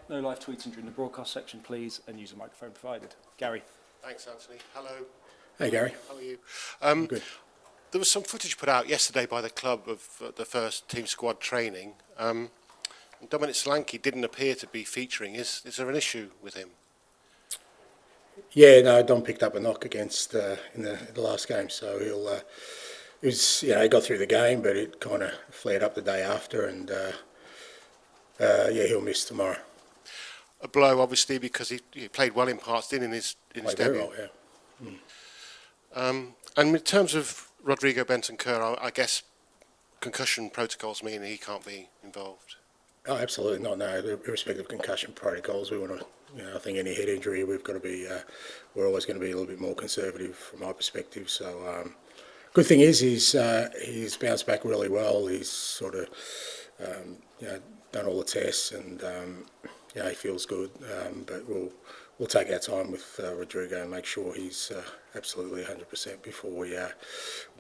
No live tweeting during the broadcast section, please, and use the microphone provided. Gary. Thanks, Anthony. Hello. Hey, Gary. How are you? Good. There was some footage put out yesterday by the club of the first team squad training. Dominic Solanke didn't appear to be featuring. Is there an issue with him? Yeah, no, Dom picked up a knock against in the last game, so he got through the game, but it kind of flared up the day after, and he'll miss tomorrow. A blow, obviously, because he played well in parts, didn't in his debut. Very well, yeah. And in terms of Rodrigo Bentancur, I guess concussion protocols mean he can't be involved. Oh, absolutely not. No, irrespective of concussion protocols, we want to. I think any head injury, we've got to be. We're always going to be a little bit more conservative from my perspective. So, good thing is he's bounced back really well. He's sort of done all the tests, and he feels good. But we'll take our time with Rodrigo and make sure he's absolutely 100% before we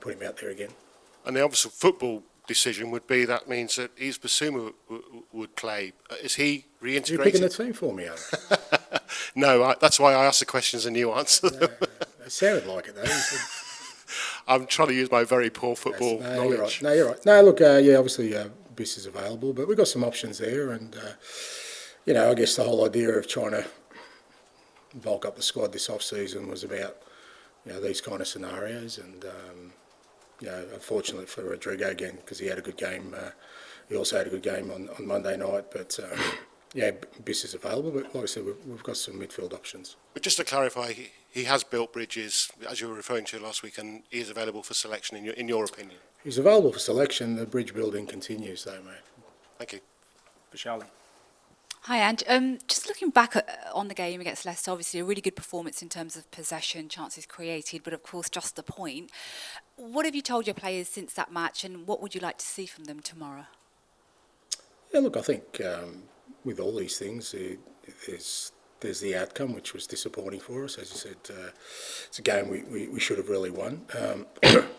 put him out there again. And the obvious football decision would be that means that Yves Bissouma would play. Is he reintegrated? You're picking the team for me, aren't you? No, that's why I asked the questions and you answered them. It sounded like it, though. I'm trying to use my very poor football knowledge. You're right. No, look, obviously Biss is available, but we've got some options there, and I guess the whole idea of trying to bulk up the squad this off-season was about these kind of scenarios, and unfortunately for Rodrigo again, because he had a good game. He also had a good game on Monday night, but Biss is available. But like I said, we've got some midfield options. But just to clarify, he has built bridges, as you were referring to last week, and he is available for selection in your opinion. He's available for selection. The bridge building continues, though, mate. Thank you. Charlie. Hi, Ange. Just looking back on the game against Leicester, obviously a really good performance in terms of possession, chances created, but of course just the point. What have you told your players since that match, and what would you like to see from them tomorrow? Yeah, look, I think with all these things, there's the outcome, which was disappointing for us. As you said, it's a game we should have really won.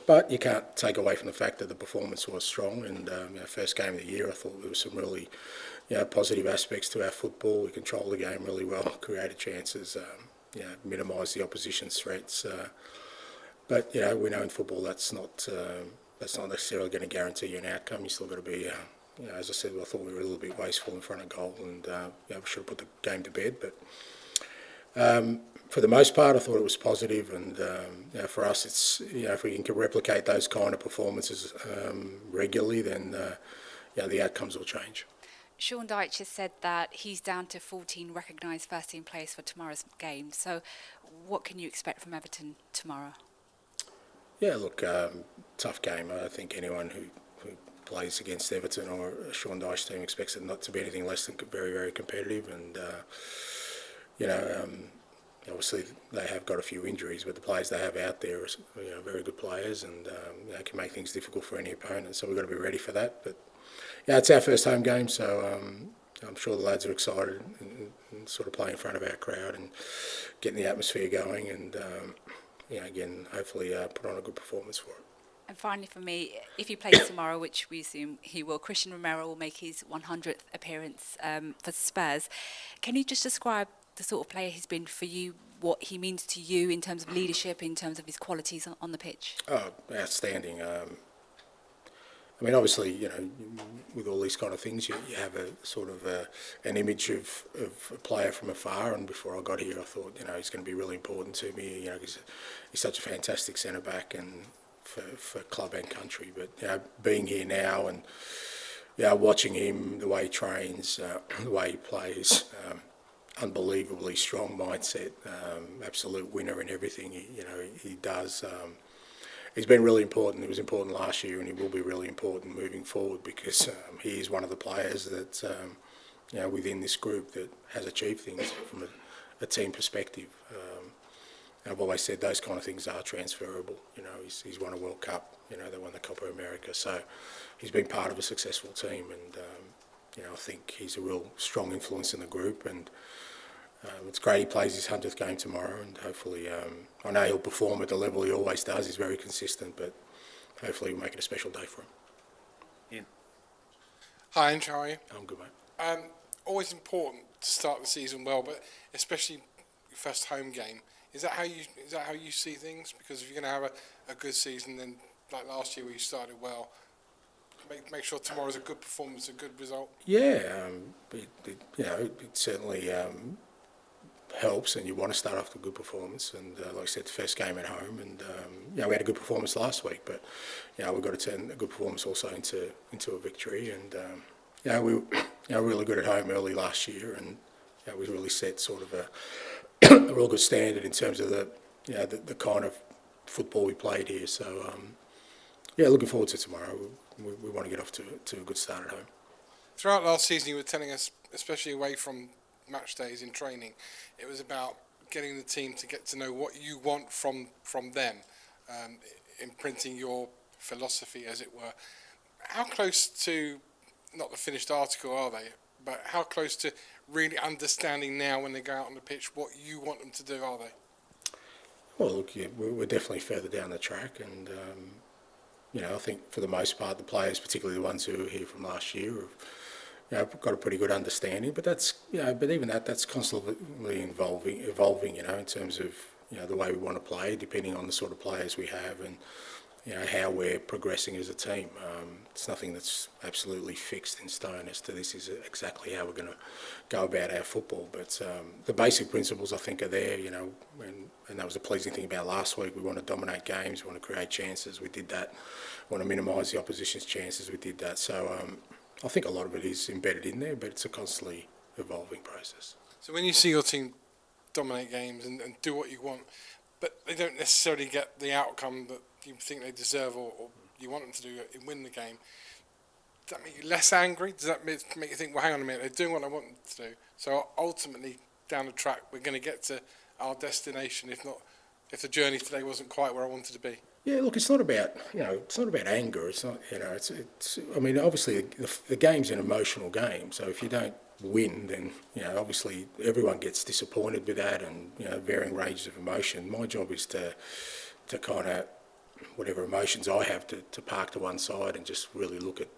But you can't take away from the fact that the performance was strong. And first game of the year, I thought there was some really positive aspects to our football. We controlled the game really well, created chances, minimised the opposition's threats. But we know in football that's not necessarily going to guarantee you an outcome. You still got to be. As I said, I thought we were a little bit wasteful in front of goal, and we should have put the game to bed. But for the most part, I thought it was positive, and for us, it's if we can replicate those kind of performances regularly, then the outcomes will change. Sean Dyche has said that he's down to 14 recognised first-team players for tomorrow's game. So, what can you expect from Everton tomorrow? Yeah, look, tough game. I think anyone who plays against Everton or a Sean Dyche team expects it not to be anything less than very, very competitive. And, obviously they have got a few injuries, but the players they have out there are very good players, and can make things difficult for any opponent. So we've got to be ready for that. But it's our first home game, so I'm sure the lads are excited and sort of playing in front of our crowd and getting the atmosphere going, and again, hopefully put on a good performance for it. And finally for me, if he plays tomorrow, which we assume he will, Christian Romero will make his 100th appearance for Spurs. Can you just describe the sort of player he's been for you, what he means to you in terms of leadership, in terms of his qualities on the pitch? Oh, outstanding. Obviously, with all these kind of things, you have a sort of an image of a player from afar. And before I got here, I thought, he's going to be really important to me, because he's such a fantastic centre-back and for club and country. But, being here now and, watching him, the way he trains, the way he plays, unbelievably strong mindset, absolute winner in everything he does. He's been really important. He was important last year, and he will be really important moving forward, because he is one of the players that, within this group that has achieved things from a team perspective. I've always said those kind of things are transferable. He's won a World Cup. They won the Copa America, so he's been part of a successful team, and I think he's a real strong influence in the group. And it's great he plays his 100th game tomorrow, and hopefully, I know he'll perform at the level he always does. He's very consistent, but hopefully we'll make it a special day for him. Ian. Hi, Ange, how are you? I'm good, mate. always important to start the season well, but especially your first home game. Is that how you see things? Because if you're going to have a good season, then like last year where you started well, make sure tomorrow's a good performance, a good result. Yeah, it certainly helps, and you want to start off with a good performance. And like I said, the first game at home, and we had a good performance last week, but we've got to turn a good performance also into a victory. And we were really good at home early last year, and we really set sort of a real good standard in terms of the kind of football we played here. So looking forward to tomorrow. We want to get off to a good start at home. Throughout last season, you were telling us, especially away from match days in training, it was about getting the team to get to know what you want from them, imprinting your philosophy, as it were. How close to, not the finished article are they, but how close to really understanding now when they go out on the pitch what you want them to do are they? Well, look, we're definitely further down the track, and I think for the most part the players, particularly the ones who were here from last year, have got a pretty good understanding. But that's but even that's constantly evolving. In terms of the way we want to play, depending on the sort of players we have and how we're progressing as a team. It's nothing that's absolutely fixed in stone as to this is exactly how we're going to go about our football. But the basic principles, I think, are there. And that was a pleasing thing about last week. We want to dominate games. We want to create chances. We did that. We want to minimise the opposition's chances. We did that. So I think a lot of it is embedded in there, but it's a constantly evolving process. So when you see your team dominate games and do what you want, but they don't necessarily get the outcome that you think they deserve or you want them to do and win the game, does that make you less angry? Does that make you think, well, hang on a minute, they're doing what I want them to do? So ultimately, down the track, we're going to get to our destination, if the journey today wasn't quite where I wanted to be. Yeah, look, it's not about anger. It's not, it's. I mean, obviously, the game's an emotional game. So if you don't win, then obviously everyone gets disappointed with that, and varying ranges of emotion. My job is to kind of whatever emotions I have to park to one side and just really look at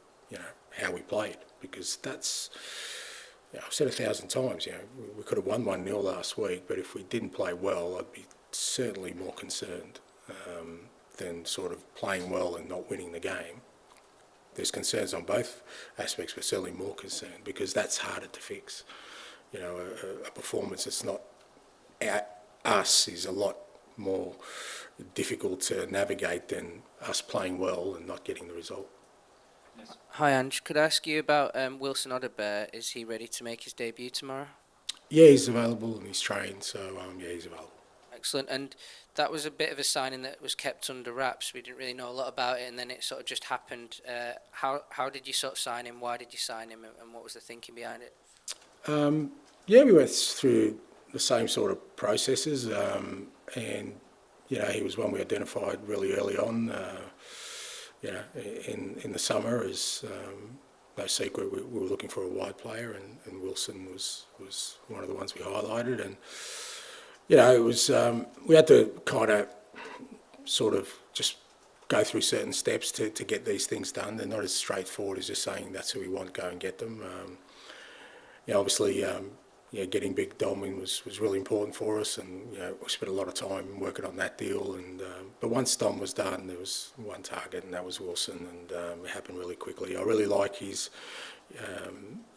how we played, because that's. I've said 1,000 times. We could have won 1-0 last week, but if we didn't play well, I'd be certainly more concerned than sort of playing well and not winning the game. There's concerns on both aspects, but certainly more concerned because that's harder to fix. A performance that's not us is a lot more difficult to navigate than us playing well and not getting the result. Hi Ange, could I ask you about Wilson Odobert? Is he ready to make his debut tomorrow? Yeah, he's available and he's trained, so he's available. Excellent. And that was a bit of a signing that was kept under wraps. We didn't really know a lot about it, and then it sort of just happened. How did you sort of sign him? Why did you sign him, and what was the thinking behind it? We went through the same sort of processes, and he was one we identified really early on. In the summer, as no secret, we were looking for a wide player, and Wilson was one of the ones we highlighted. And it was we had to kind of sort of just go through certain steps to get these things done. They're not as straightforward as just saying that's who we want, go and get them. Obviously, getting Big Dom in was really important for us, and we spent a lot of time working on that deal. And but once Dom was done, there was one target, and that was Wilson, and it happened really quickly. I really like his,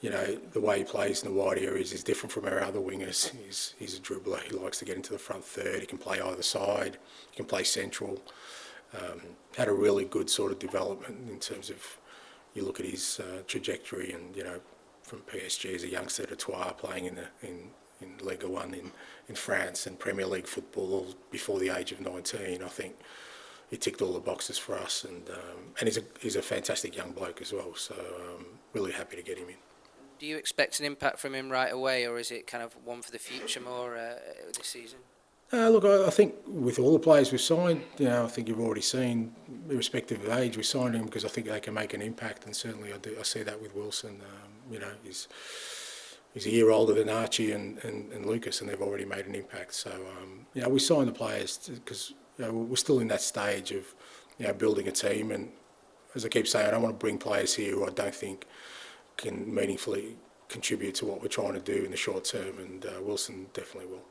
the way he plays in the wide areas is different from our other wingers. He's a dribbler. He likes to get into the front third. He can play either side. He can play central. Had a really good sort of development in terms of you look at his trajectory, and from PSG as a youngster to Troyes, playing in Ligue 1 in France and Premier League football before the age of 19. I think he ticked all the boxes for us, and he's a fantastic young bloke as well. So really happy to get him in. Do you expect an impact from him right away, or is it kind of one for the future more this season? Look, I think with all the players we've signed, I think you've already seen, irrespective of age, we signed him because I think they can make an impact, and certainly I see that with Wilson. He's a year older than Archie and Lucas, and they've already made an impact. So, we signed the players because we're still in that stage of building a team, and as I keep saying, I don't want to bring players here who I don't think can meaningfully contribute to what we're trying to do in the short term, and Wilson definitely will.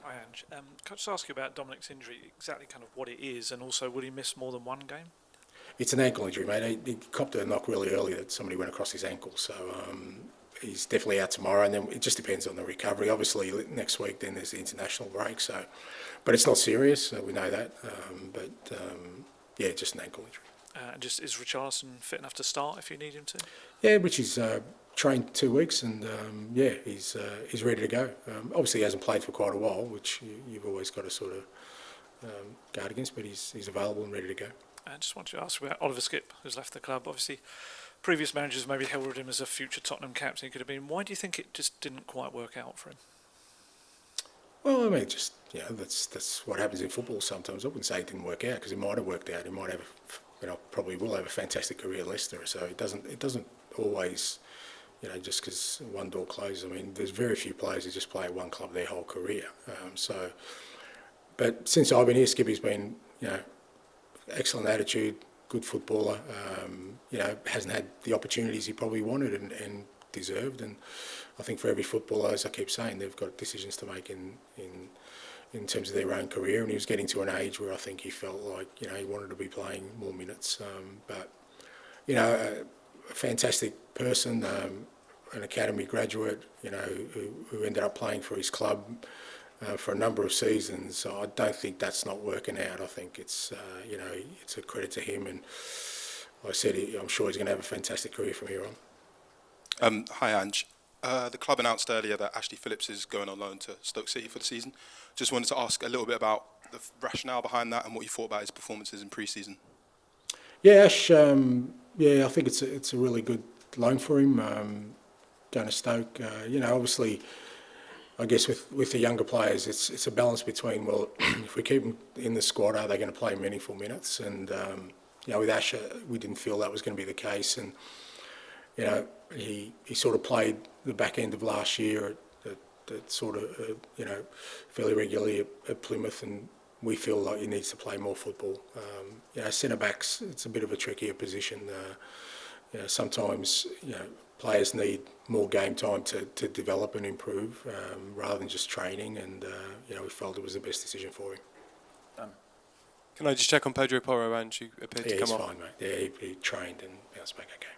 Hi, Ange. Can I just ask you about Dominic's injury, exactly kind of what it is, and also will he miss more than one game? It's an ankle injury, mate. He copped a knock really early that somebody went across his ankle, so he's definitely out tomorrow, and then it just depends on the recovery. Obviously, next week then there's the international break, so, but it's not serious, we know that, yeah, just an ankle injury. And just is Richarlison fit enough to start if you need him to? Yeah, Richie's trained 2 weeks, and yeah, he's ready to go. Obviously, he hasn't played for quite a while, which you've always got to sort of guard against, but he's available and ready to go. I just want to ask about Oliver Skipp, who's left the club. Obviously, previous managers maybe heralded him as a future Tottenham captain he could have been. Why do you think it just didn't quite work out for him? Well, I mean, just that's what happens in football sometimes. I wouldn't say it didn't work out, because it might have worked out. He might have, probably will have a fantastic career at Leicester. So it doesn't always, just because one door closes. I mean, there's very few players who just play at one club their whole career. But since I've been here, Skippy's been, excellent attitude, good footballer. Hasn't had the opportunities he probably wanted and deserved. And I think for every footballer, as I keep saying, they've got decisions to make in terms of their own career. And he was getting to an age where I think he felt like, he wanted to be playing more minutes. But a fantastic person, an academy graduate, who ended up playing for his club for a number of seasons. So I don't think that's not working out. I think it's, it's a credit to him. And like I said, I'm sure he's going to have a fantastic career from here on. Hi, Ange. The club announced earlier that Ashley Phillips is going on loan to Stoke City for the season. Just wanted to ask a little bit about the rationale behind that and what you thought about his performances in pre-season. Yeah, Ash. I think it's a really good loan for him. Going to Stoke. Obviously, I guess with the younger players, it's a balance between, well, if we keep them in the squad, are they going to play meaningful minutes? And with Ash, we didn't feel that was going to be the case. And he sort of played the back end of last year at sort of fairly regularly at Plymouth, and we feel like he needs to play more football. Centre backs, it's a bit of a trickier position. Sometimes players need more game time to develop and improve rather than just training, and we felt it was the best decision for him. Can I just check on Pedro Porro, and who appeared to come off? Yeah, he's fine, mate. Yeah, he trained and bounced back okay.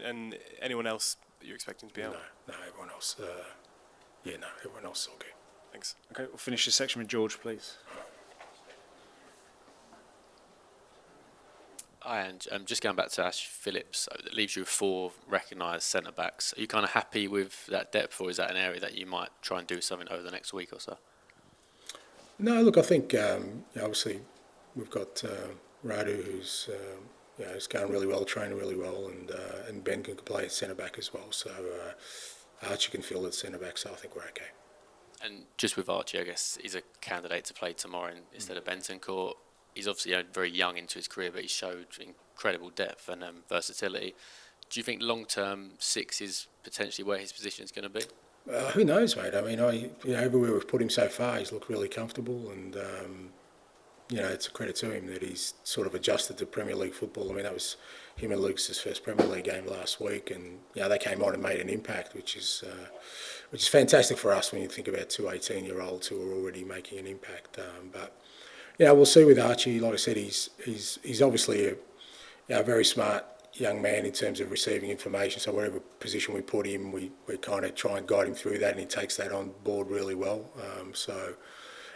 And anyone else that you're expecting to be out? No, everyone else. Everyone else is all good. Thanks. Okay, we'll finish this section with George, please. Hi, and just going back to Ash Phillips, that leaves you with 4 recognised centre-backs. Are you kind of happy with that depth, or is that an area that you might try and do something over the next week or so? No, look, I think obviously we've got Radu, who's is going really well, training really well, and Ben can play centre-back as well. So Archie can fill at centre-back, so I think we're okay. And just with Archie, I guess he's a candidate to play tomorrow instead of Bentancur. He's obviously very young into his career, but he showed incredible depth and versatility. Do you think long-term 6 is potentially where his position is going to be? Who knows, mate? I mean, everywhere we've put him so far, he's looked really comfortable, and it's a credit to him that he's sort of adjusted to Premier League football. I mean, that was him and Lucas's first Premier League game last week, and they came on and made an impact, which is fantastic for us when you think about 2 18-year-olds who are already making an impact. But we'll see with Archie. Like I said, he's obviously a very smart young man in terms of receiving information. So whatever position we put him, we kind of try and guide him through that, and he takes that on board really well. And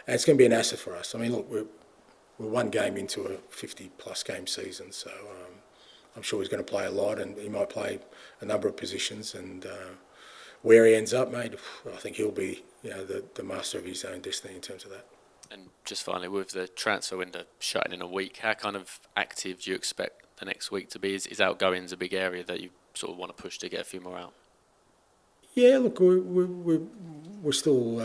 it's going to be an asset for us. I mean, look, we're 1 game into a 50-plus game season, so I'm sure he's going to play a lot, and he might play a number of positions. And where he ends up, mate, I think he'll be the master of his own destiny in terms of that. And just finally, with the transfer window shutting in a week, how kind of active do you expect the next week to be? Is outgoings a big area that you sort of want to push to get a few more out? Yeah, look, we're still,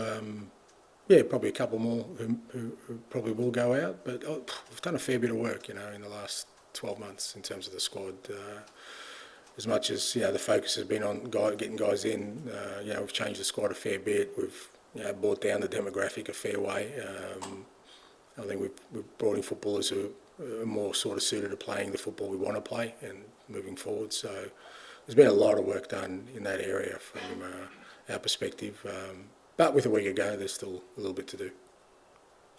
probably a couple more who probably will go out, but we've done a fair bit of work, in the last 12 months in terms of the squad. As much as, the focus has been on getting guys in, we've changed the squad a fair bit. We've brought down the demographic a fair way. I think we've brought in footballers who are more sort of suited to playing the football we want to play and moving forward. So there's been a lot of work done in that area from our perspective. But with a week ago, there's still a little bit to do.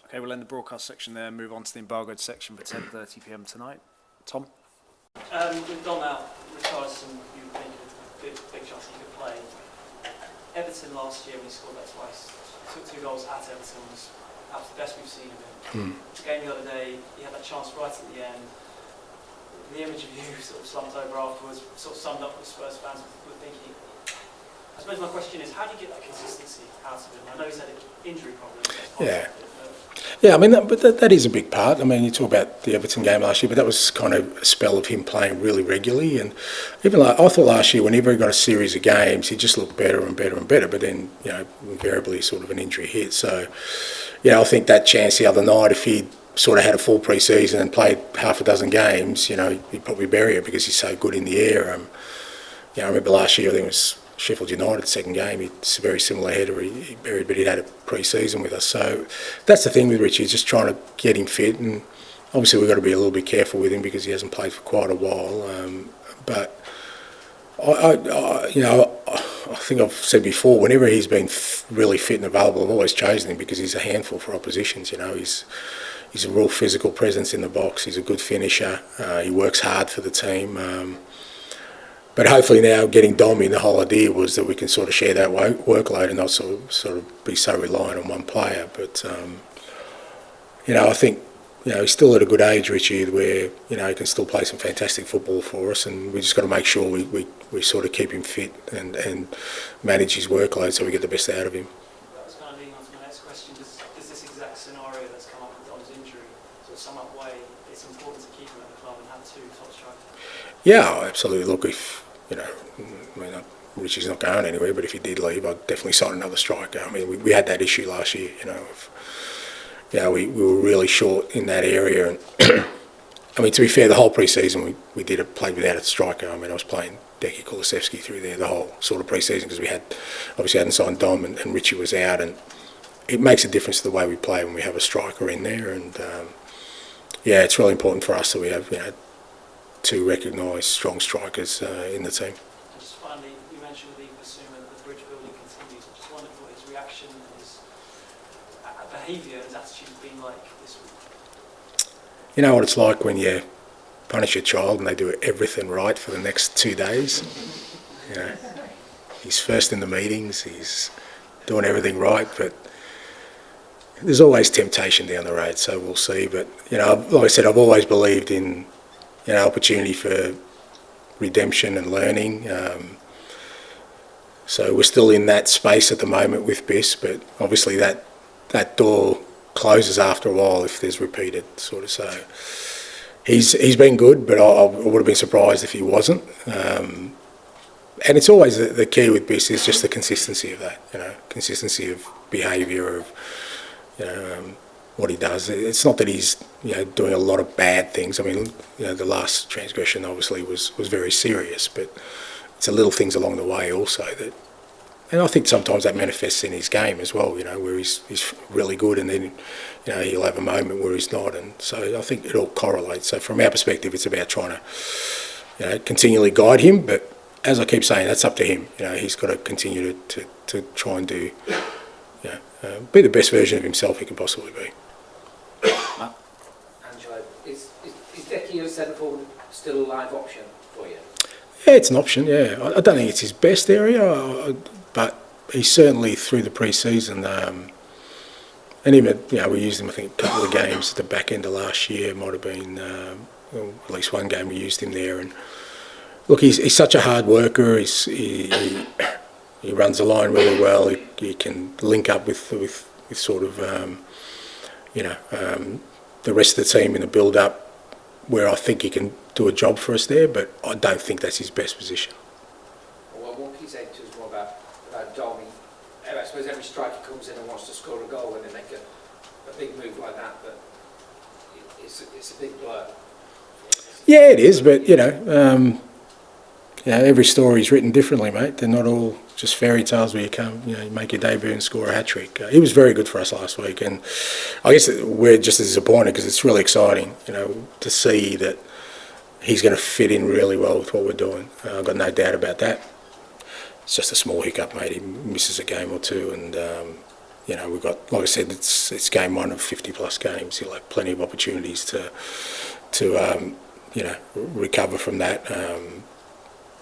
Okay, we'll end the broadcast section there and move on to the Embargoed section for 10:30 p.m. tonight. Tom? We've gone out, Richarlison, you think a big chance he could play. Everton last year, when he scored that twice, took 2 goals at Everton, was perhaps the best we've seen of him. The game the other day, he had that chance right at the end. The image of you sort of slumped over afterwards, sort of summed up what Spurs fans were thinking. I suppose my question is, how do you get that consistency out of him? I know he's had injury problems. Yeah, I mean, that is a big part. I mean, you talk about the Everton game last year, but that was kind of a spell of him playing really regularly. And even like, I thought last year, whenever he got a series of games, he just looked better and better and better. But then, you know, invariably sort of an injury hit. So, you know, I think that chance the other night, if he'd sort of had a full pre-season and played half a dozen games, you know, he'd probably bury it because he's so good in the air. You know, I remember last year, I think it was Sheffield United, second game, it's a very similar header he buried, but he'd had a pre-season with us. So that's the thing with Richie, just trying to get him fit. And obviously we've got to be a little bit careful with him because he hasn't played for quite a while. But I think I've said before, whenever he's been really fit and available, I've always chosen him because he's a handful for oppositions. You know, he's a real physical presence in the box. He's a good finisher. He works hard for the team. But hopefully now getting Dom in, the whole idea was that we can sort of share that workload and not sort of be so reliant on one player. But, you know, I think, you know, he's still at a good age, Richie, where, you know, he can still play some fantastic football for us, and we just got to make sure we sort of keep him fit and manage his workload so we get the best out of him. That was kind of leading on to my next question. Does this exact scenario that's come up with Dom's injury sort of sum up why it's important to keep him at the club and have 2 top strikers? Yeah, absolutely. Look, if, you know, I mean, Richie's not going anywhere, but if he did leave, I'd definitely sign another striker. I mean, we had that issue last year, you know, we were really short in that area. And I mean, to be fair, the whole pre-season we played without a striker. I mean, I was playing Deki Kulusevski through there the whole sort of pre-season because we hadn't signed Dom and Richie was out, and it makes a difference to the way we play when we have a striker in there. And yeah, it's really important for us that we have, you know, 2 recognised strong strikers in the team. And just finally, you mentioned with Bissouma that the bridge building continues. I just wondered what his reaction and his behaviour, his attitude has been like this week. You know what it's like when you punish a child and they do everything right for the next 2 days? You know, he's first in the meetings, he's doing everything right, but there's always temptation down the road, so we'll see. But, you know, like I said, I've always believed in, you know, opportunity for redemption and learning. So we're still in that space at the moment with Biss, but obviously that door closes after a while if there's repeated sort of. So he's been good, but I would have been surprised if he wasn't. And it's always the key with Biss is just the consistency of that, you know, consistency of behaviour, of, you know, what he does. It's not that he's, you know, doing a lot of bad things. I mean, you know, the last transgression obviously was very serious, but it's the little things along the way also that, and I think sometimes that manifests in his game as well, you know, where he's really good and then, you know, he'll have a moment where he's not, and so I think it all correlates. So from our perspective, it's about trying to, you know, continually guide him, but as I keep saying, that's up to him. You know, he's got to continue to try and do, you know, be the best version of himself he can possibly be. Angelo, is Deki as centre forward still a live option for you? Yeah, it's an option, yeah. I don't think it's his best area, but he's certainly through the pre-season, and even, you know, we used him, I think, a couple of games at the back end of last year. Might have been, well, at least one game we used him there. And look, he's such a hard worker. He runs the line really well. He can link up with sort of, you know, the rest of the team in the build-up, where I think he can do a job for us there, but I don't think that's his best position. Well, what he's saying to us more about Dom, I suppose every striker comes in and wants to score a goal and they make a big move like that, but it's a big blur. Yeah, it is, but, you know, every story is written differently, mate. They're not all just fairy tales where you make your debut and score a hat-trick. He was very good for us last week, and I guess we're just as disappointed because it's really exciting, you know, to see that, he's going to fit in really well with what we're doing. I've got no doubt about that. It's just a small hiccup, mate. He misses a game or two, and you know, we've got, like I said, it's game one of 50+ games. He'll have plenty of opportunities to you know, recover from that.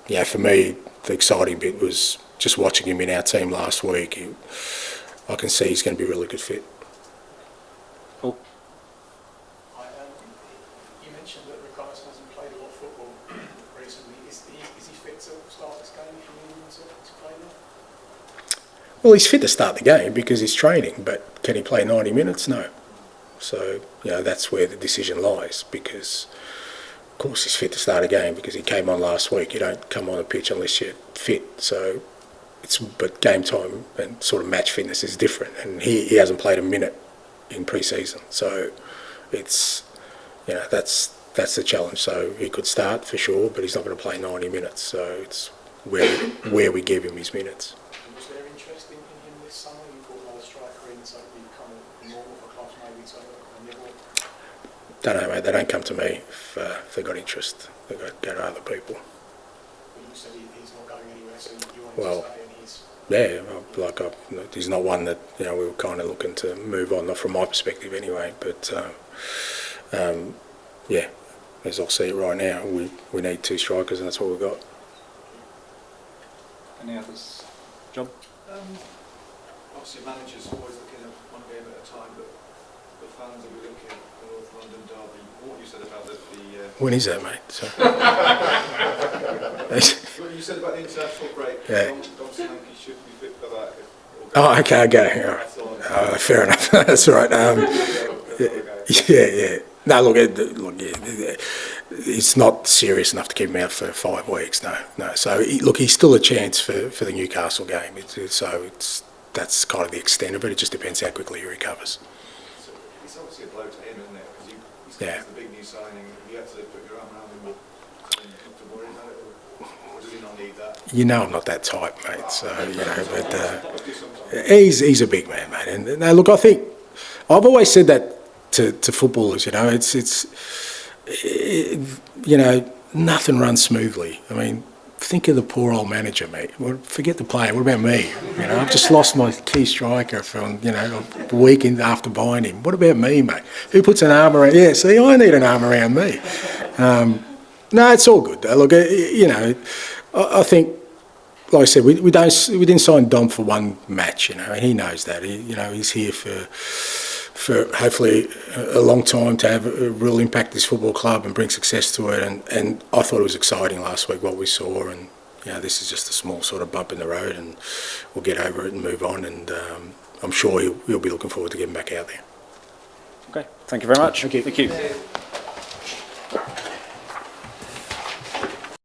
Yeah, for me, the exciting bit was just watching him in our team last week. I can see he's going to be a really good fit. Paul? You mentioned that Richarlison hasn't played a lot of football recently. Is he fit to start this game if you need him to play now? Well, he's fit to start the game because he's training, but can he play 90 minutes? No. So, you know, that's where the decision lies, because of course he's fit to start a game because he came on last week. You don't come on a pitch unless you're fit. So, but game time and sort of match fitness is different, and he hasn't played a minute in pre-season. So, it's, you know, that's the challenge. So he could start for sure, but he's not going to play 90 minutes. So it's where we give him his minutes. Was there interest in him this summer? You brought another striker in, so it'd be kind of normal for clubs maybe to nibble? Don't know, mate. They don't come to me if they've got interest. They go to other people. But you said he's not going anywhere, so you want Well, to stay in his... Yeah, like he's not one that, you know, we were kind of looking to move on, not from my perspective anyway. But yeah, as I'll see it right now, we need 2 strikers, and that's what we've got. Any others? John? Obviously, managers always looking at one game at a time, but the fans will be looking at the North London derby. What you said about the When is that, mate? So. Well, you said about the international break. Yeah. Dom Solanke should be fit for that. Oh, okay, okay. All right. Fair enough. That's all right. Yeah. No, look, it's not serious enough to keep him out for 5 weeks. No. So, look, he's still a chance for the Newcastle game. That's kind of the extent of it. It just depends how quickly he recovers. It's obviously a blow to him, isn't it? Because he's the big new signing. You had to put your arm around him. To worry about it, or does he not need that? You know, I'm not that type, mate. So, you know, but he's a big man, mate. And now, look, I think I've always said that to footballers. You know, you know, nothing runs smoothly. I mean, think of the poor old manager, mate. Forget the player. What about me? You know, I've just lost my key striker from, you know, a week after buying him. What about me, mate? Who puts an arm around? Yeah, see, I need an arm around me. No, it's all good. Look, you know, I think, like I said, we didn't sign Dom for one match. You know, and he knows that. You know, he's here for hopefully a long time to have a real impact this football club and bring success to it. And I thought it was exciting last week what we saw. And you know, this is just a small sort of bump in the road, and we'll get over it and move on. And I'm sure he'll be looking forward to getting back out there. Okay, thank you very much. Thank you. Thank you.